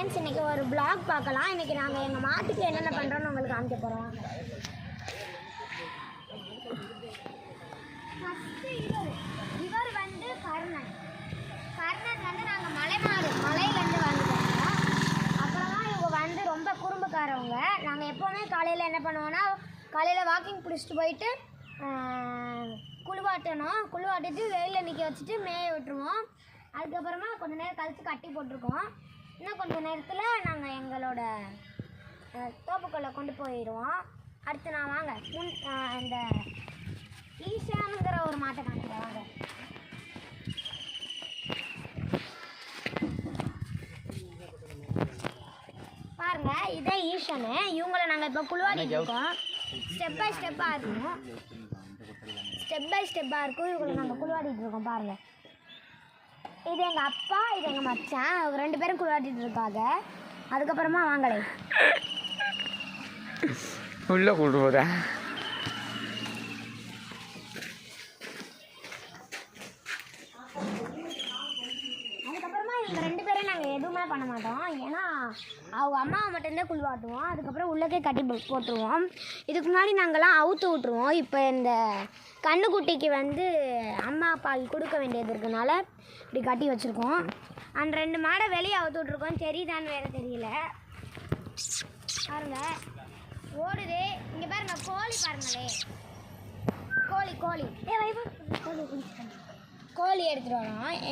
Friends, இன்றைக்கி ஒரு block பார்க்கலாம். இன்றைக்கி நாங்கள் எங்கள் மாட்டுக்கு என்னென்ன பண்ணுறோன்னு உங்களுக்கு காமிக்க போகிறோம். ஃபஸ்ட்டு இவர் வந்து கர்ணன் வந்து நாங்கள் மலையிலேருந்து வந்துட்டோங்க. அப்புறமா இவங்க வந்து ரொம்ப குறும்புக்காரவங்க. நாங்கள் எப்போவுமே காலையில் என்ன பண்ணுவோன்னா, காலையில் வாக்கிங் பிடிச்சிட்டு போயிட்டு குளிவாட்டிட்டு வெயிலில் நிற்க வச்சுட்டு மேய விட்டுருவோம். அதுக்கப்புறமா கொஞ்சம் நேரம் கழித்து கட்டி போட்டிருக்கோம். இன்னும் கொஞ்சம் நேரத்தில் நாங்கள் எங்களோட தோப்புக்குள்ளே கொண்டு போயிடுவோம். அடுத்து நான் வாங்க இந்த ஈஷானுங்கிற ஒரு மாட்டை காமிக்கிறேன். வாங்க. பாருங்க, இதே ஈஷனு. இவங்களை நாங்கள் இப்போ குளிவாடிட்டு இருக்கோம். ஸ்டெப் பை ஸ்டெப்பாக இருக்கும். இவங்களை நாங்கள் குளிவாடிட்டு இருக்கோம். பாருங்கள், இது எங்கள் அப்பா, இது எங்கள் மச்சான். அவங்க 2 பேரும் குளிவாட்டிட்டு இருக்காங்க. அதுக்கப்புறமா வாங்களே உள்ள கூட்டு போதா. அதுக்கப்புறமா இவங்க 2 பேரும் நாங்கள் எதுவுமே பண்ண மாட்டோம். ஏன்னா அவங்க அம்மாவை மட்டும்தான் குளிவாட்டுவோம். அதுக்கப்புறம் உள்ளக்கே கட்டி போட்டுருவோம். இதுக்கு முன்னாடி நாங்கள்லாம் அவுத்து விட்ருவோம். இப்போ இந்த கண்ணுக்குட்டிக்கு வந்து அம்மா பால் கொடுக்க வேண்டியது இருக்கனால இப்படி கட்டி வச்சுருக்கோம். அந்த 2 மாடை வெளியே அவுத்து விட்ருக்கோம். தெரியுதான்னு வேறு தெரியல. பாருங்க, ஓடுது. இங்கே பாருங்க, கோழி பாருங்களே. கோழி கோழி எடுத்துகிட்டு வரோம்.